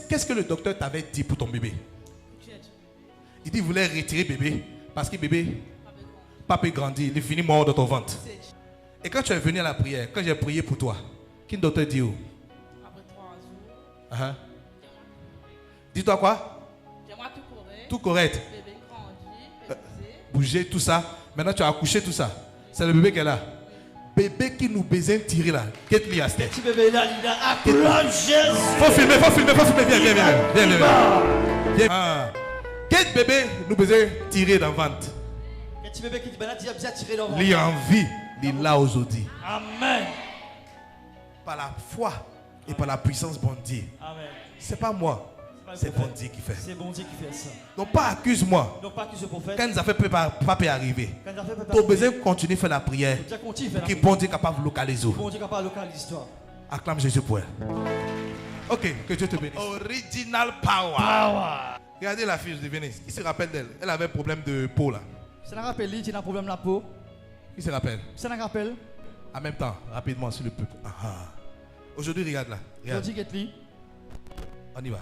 Qu'est-ce que le docteur t'avait dit pour ton bébé? Il dit qu'il voulait retirer bébé parce que bébé pas peut grandir, il est fini mort dans ton ventre. Et quand tu es venu à la prière, quand j'ai prié pour toi, qui le docteur dit où? Après 3 jours. Dis-toi quoi? Dis-moi tout correct. Tout correct. Bébé grandit, Bouger, tout ça. Maintenant tu as accouché tout ça. C'est le bébé qui est là. Bébé qui nous besoin de tirer là. Qu'est-ce qu'il a? Petit bébé là, il a accroché Jésus. Faut filmer. Viens. Quel bébé nous besoin de tirer dans le ventre? Petit bébé qui dit, ben là, tu as bien tiré dans le ventre. Il est en vie, il est là aujourd'hui. Amen. Par la foi et par la puissance bon Dieu. Amen. C'est pas moi, c'est bon Dieu qui fait. C'est bon Dieu qui fait ça. Donc pas accuse-moi. Donc pas accuse le prophète. Quand nous avons fait pas peut arriver. Quand nous avons fait Tu as besoin de continuer à faire la prière. Qui bon Dieu est capable de localiser. Bon Dieu est capable de localiser l'histoire. Acclame Jésus pour elle. Ok, que Dieu te bénisse. Original power. Regardez la fille de Venise. Qui se rappelle d'elle? Elle avait un problème de peau là. Ça n'a rappelé, il a un problème de la peau. Qui se rappelle? Ça n'a rappelé. En même temps, rapidement sur le peuple. Aujourd'hui, regarde là. Regarde. On y va.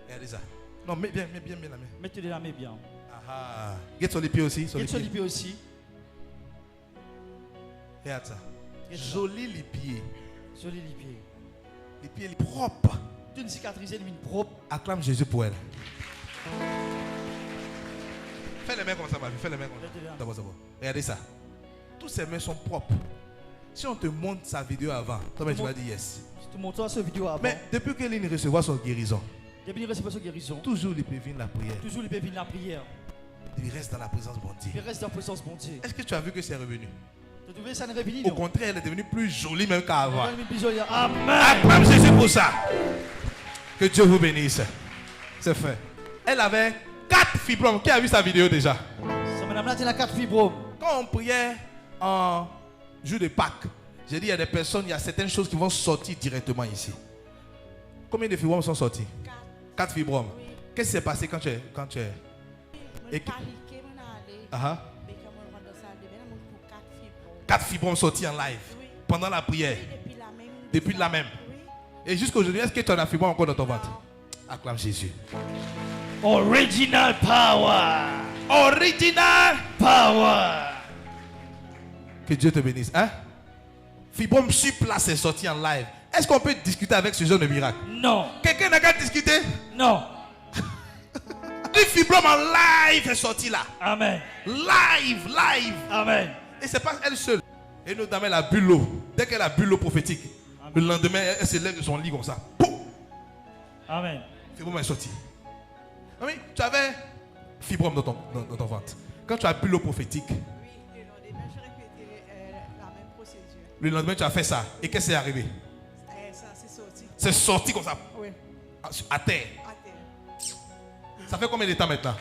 Regardez ça. Non, mets bien la main. Mettez la main bien. Get sur les pieds aussi. Get sur les pieds aussi. Regarde ça. Joli les pieds. Joli les pieds. Les pieds propres. Une cicatrice, une mine propre. Acclame Jésus pour elle. Fais les mains comme ça, ma vie. Fais les mains comme ça. D'abord. Regardez ça. Tous ces mains sont propres. Si on te montre sa vidéo avant, toi tu vas dire yes. Je te montre sa vidéo avant. Mais depuis qu'elle vient recevoir son guérison, depuis qu'il reçoit son guérison, toujours il peut venir la prière. Toujours il peut venir la prière. Il reste dans la présence bon Dieu. Il reste dans la présence bon Dieu. Est-ce que tu as vu que c'est revenu? Au contraire, elle est devenue plus jolie même qu'avant. Amen. Acclame Jésus pour ça. Que Dieu vous bénisse. C'est fait. Elle avait 4 fibromes. Qui a vu sa vidéo déjà? Cette madame-là, elle a 4 fibromes. Quand on priait en jour de Pâques, j'ai dit il y a des personnes, il y a certaines choses qui vont sortir directement ici. Combien de fibromes sont sortis? 4 fibromes. Oui. Qu'est-ce qui s'est passé quand tu es... Et... 4 fibromes sortis en live. Oui. Pendant la prière. Oui, depuis la même. Oui. Et jusqu'à aujourd'hui, est-ce que tu en as fibrome encore dans ton ventre? Acclame Jésus. Original power. Original power. Que Dieu te bénisse. Hein? Fibrome sur place est sorti en live. Est-ce qu'on peut discuter avec ce genre de miracle? Non. Quelqu'un n'a qu'à discuter? Non. Le fibrome en live est sorti là. Amen. Live. Amen. Et c'est pas elle seule. Et notamment elle a bu l'eau. Dès qu'elle a bu l'eau prophétique, amen, le lendemain, elle se lève de son lit comme ça. Pouf! Amen. Fibrome est sorti. Oui, tu avais fibrome dans ton ventre. Quand tu as bu l'eau prophétique, oui, le lendemain, je répétais la même procédure. Le lendemain, tu as fait ça. Et qu'est-ce qui est arrivé? Ça, c'est sorti. C'est sorti comme ça. Oui. À terre. Ça fait combien de temps maintenant?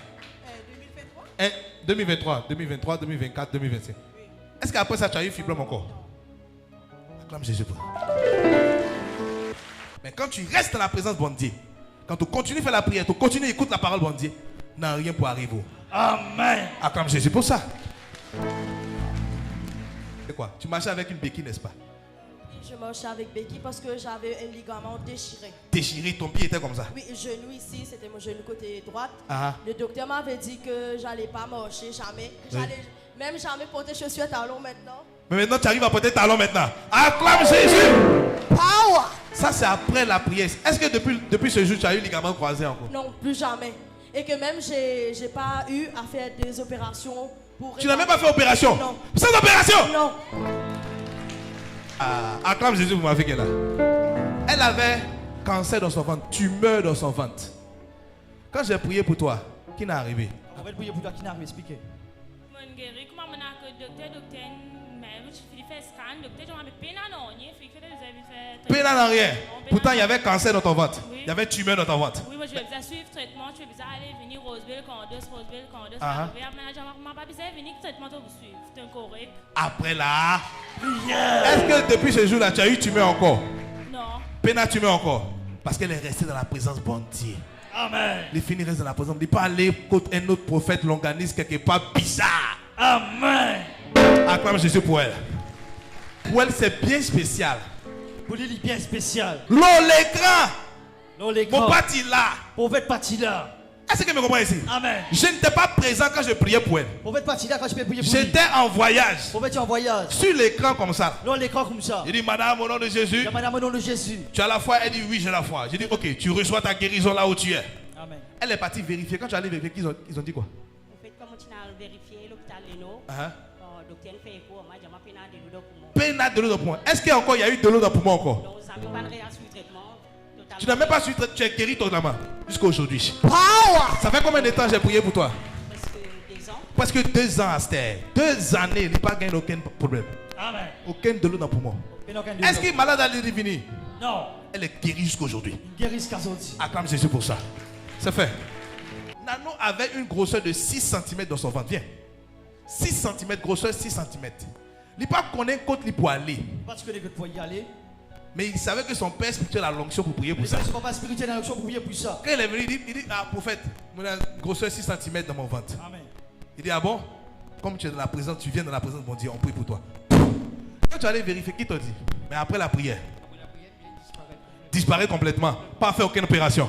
2023. 2023, 2024, 2025. Oui. Est-ce qu'après ça, tu as eu fibrome encore? Acclame Jésus. Mais quand tu restes dans la présence bon Dieu, quand tu continues à faire la prière, tu continues à écouter la parole bon Dieu, n'a rien pour arriver. Amen. Acclame Jésus pour ça. C'est quoi? Tu marchais avec une béquille, n'est-ce pas? Je marchais avec béquille parce que j'avais un ligament déchiré. Déchiré, ton pied était comme ça? Oui, genou ici, c'était mon genou côté droite. Ah. Le docteur m'avait dit que j'allais pas marcher jamais. J'allais même jamais porter chaussures à talons maintenant. Mais maintenant tu arrives à porter talons maintenant. Acclame Jésus. Power. Ça c'est après la prière. Est-ce que depuis ce jour tu as eu ligament croisé encore? Non, plus jamais. Et que même j'ai pas eu à faire des opérations pour... Tu n'as même pas fait opération? Non. Sans opération? Non. Acclame Jésus pour ma fille qu'elle a. Elle avait cancer dans son ventre, tumeur dans son ventre. Quand j'ai prié pour toi, qui n'est arrivé? On va prier pour toi, qui n'a arrivé, expliquez. Peine en rien. Pourtant, il y avait cancer dans ton ventre. Oui. Il y avait tumeur dans ton ventre. Oui, moi je vais suivre traitement. Je vais aller venir Roseville, Condos. Pas besoin de venir traitement pour suivre. C'est un correct. Après là, est-ce que depuis ce jour-là, tu as eu tumeur encore? Non. Peine à tumeur encore. Parce qu'elle est restée dans la présence bon Dieu. Amen. Les filles restent dans la présence. Il ne pas aller contre un autre prophète longaniste quelque part bizarre. Amen. Acclame Jésus pour elle. Pour elle, c'est bien spécial. Pour lui, il est bien spécial. L'eau, l'écran. Non, l'écran. Mon parti là. Prophète parti là. Est-ce que vous me comprenez ici? Amen. Je n'étais pas présent quand je priais pour elle. Prophète parti là quand je peux prier pour lui. J'étais en voyage. Prophète, tu es en voyage. Sur l'écran comme ça. Non, l'écran comme ça. Il dit, madame, au nom de Jésus, La madame au nom de Jésus. tu as la foi? Elle dit, oui, j'ai la foi. J'ai dit, ok, tu reçois ta guérison là où tu es. Amen. Elle est partie vérifier. Quand tu allais vérifier, ils ont dit quoi? En fait, comme tu as vérifié l'hôpital Leno, docteur fait écho, moi, j'ai ma peine à de l'eau pour moi. Peine de l'eau dans le poumon. Est-ce qu'il y a encore, il y a eu de l'eau dans le poumon encore? Donc, ça ne peut pas réagir sur le traitement. Tu n'as même pas su, tu es guéri totalement jusqu'à aujourd'hui. Ça fait combien de temps j'ai prié pour toi? Presque 2 ans. Presque 2 ans, Esther. 2 années, il n'a pas gagné aucun problème. Amen. Aucun de l'eau dans le poumon. Est-ce qu'il est malade à l'Évini? Non. Elle est guérie jusqu'à aujourd'hui. Guérisse Kazodi. Acclame Jésus pour ça. C'est fait. Nano avait une grosseur de 6 cm dans son ventre. Viens. 6 cm, grosseur 6 cm. Il n'a pas connu côté il pour aller. Parce que les gars pour y aller. Mais il savait que son père spirituel a l'onction pour prier pour Mais ça. son papa spirituel a l'onction pour prier pour ça. Quand il est venu, il dit, ah prophète, mon grosseur 6 cm dans mon ventre. Amen. Il dit, ah bon? Comme tu es dans la présence, tu viens dans la présence de mon Dieu, on prie pour toi. Quand tu allais vérifier, qui t'a dit? Mais après la prière, disparaît complètement. Pas fait aucune opération.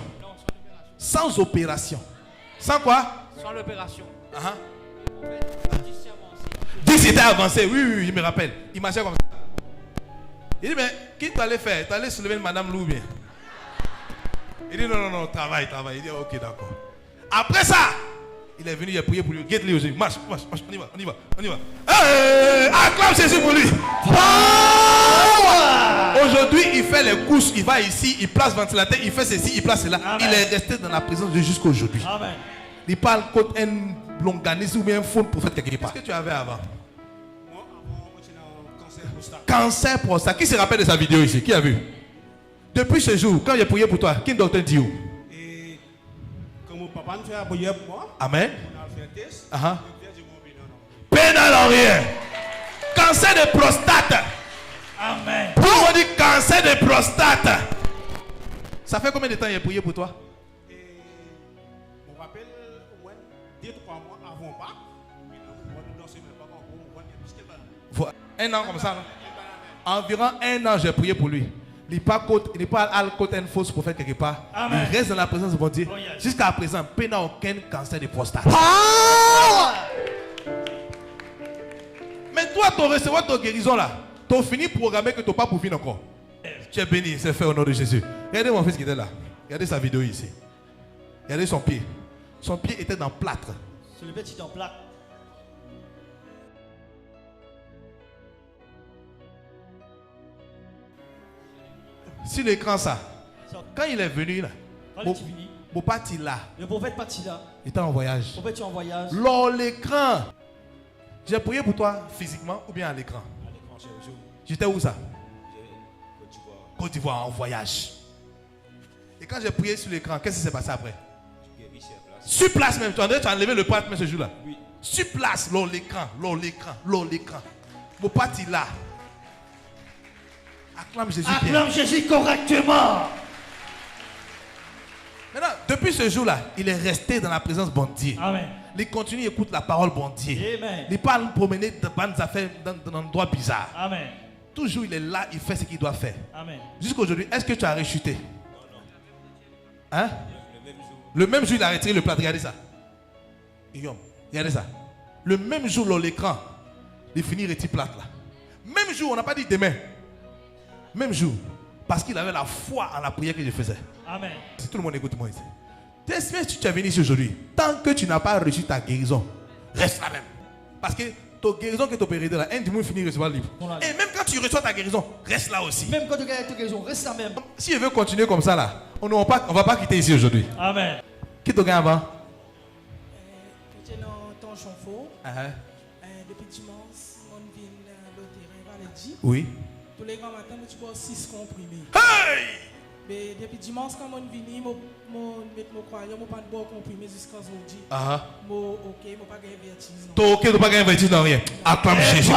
Sans opération. Sans quoi? Sans l'opération. Dit c'était avancé. Oui, oui, il me rappelle. Il marchait comme ça. Il dit, mais qui t'allait faire? T'allais soulever une madame Lou bien? Il dit, non, non, travaille. Il dit, ok, d'accord. Après ça, il est venu, il a prié pour lui. Guette-lui aux yeux. Marche, on y va. Hey, acclame Jésus pour lui. Aujourd'hui, il fait les courses, il va ici, il place ventilateur, il fait ceci, il place cela. Amen. Il est resté dans la présence de Dieu jusqu'à aujourd'hui. Amen. Il parle contre un longanisme ou bien un faux prophète quelque part. Qu'est-ce que tu avais avant? Moi, avant, j'étais en cancer prostate. Cancer prostate. Qui se rappelle de sa vidéo ici? Qui a vu? Depuis ce jour, quand j'ai prié pour toi, qui docteur dit où? Et comme mon papa me fait prier pour moi, Amen. on a fait un test. Uh-huh. Le docteur dit, bon, non. Peine à l'oreille. Cancer de prostate. Amen. Pour on dit cancer de prostate. Ça fait combien de temps il a prié pour toi? Et on rappelle au moins 2 ou 3 mois avant Pâques. Et là, on va nous danser, mais pas encore, on va dire plus que ça. 1 an comme ça, non? Environ 1 an, j'ai prié pour lui. Il n'est pas à côté d'un faux prophète quelque part. Amen. Il reste dans la présence de mon Dieu. Oh, yes. Jusqu'à présent, il n'a aucun cancer de prostate. Mais toi, tu recevoir ta guérison là. Tu as fini programmé que tu n'as pas pour finir encore. Tu es béni, c'est fait au nom de Jésus. Regardez mon fils qui était là. Regardez sa vidéo ici. Regardez son pied. Son pied était dans le plâtre. C'est le petit en plaque. Sur l'écran, ça. Quand il est venu là, Quand il est fini. mon parti là, Le prophète parti là. il était en voyage. Le prophète tu es en voyage. Lors l'écran. J'ai prié pour toi physiquement ou bien à l'écran? J'étais où ça? Côte d'Ivoire, en voyage. Et quand j'ai prié sur l'écran, qu'est-ce qui s'est passé après? Sur place même. Tu as enlevé le plâtre ce jour-là? Oui. Sur place, lors l'écran. Mon parti là. Acclame Jésus. Acclame Jésus correctement. Maintenant, depuis ce jour-là, il est resté dans la présence bon Dieu. Amen. Il continue à écouter la parole bon Dieu. Amen. Il parle promener de bonnes affaires dans un endroit bizarre. Amen. Toujours il est là, il fait ce qu'il doit faire. Amen. Jusqu'à aujourd'hui, est-ce que tu as rechuté? Hein? Le même jour, il a retiré le plat. Regardez ça. Guillaume, regardez ça. Le même jour, dans l'écran, il finit de retirer le plat là. Même jour, on n'a pas dit demain. Même jour. Parce qu'il avait la foi en la prière que je faisais. Amen. Si tout le monde écoute moi ici. Si tu es venu ici aujourd'hui, tant que tu n'as pas reçu ta guérison, reste là même. Parce que ta guérison que tu as opérée là, un dimanche finit de recevoir le livre. Voilà. Et même quand tu reçois ta guérison, reste là aussi. Même quand tu gagnes ta guérison, reste là même. Si il veut continuer comme ça là, on ne va pas quitter ici aujourd'hui. Amen. Qui te gagne avant? J'étais dans ton chanfort. Depuis dimanche, on vient le terrain, on dit. Oui. Tous les grands matins, tu bois 6 comprimés. Hey! Mais depuis dimanche, quand on vient, je mets mon croyant, je ne pas boire comprimé jusqu'à aujourd'hui. Ok, je ne pas gagner vertige. Toi, ok, tu ne pas gagner vertige dans rien. Acclame Jésus.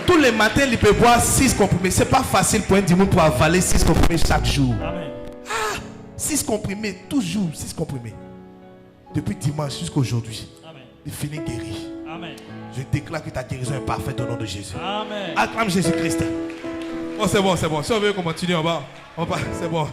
Tous les matins, il peut boire 6 comprimés. Ce n'est pas facile pour un dimanche pour avaler 6 comprimés chaque jour. Amen. 6 comprimés, toujours 6 comprimés. Depuis dimanche jusqu'à aujourd'hui. Amen. Il finit guéri. Amen. Je déclare que ta guérison est parfaite au nom de Jésus. Amen. Acclame Jésus-Christ. Oh, c'est bon, c'est bon. Si on veut qu'on continue en bas, c'est bon.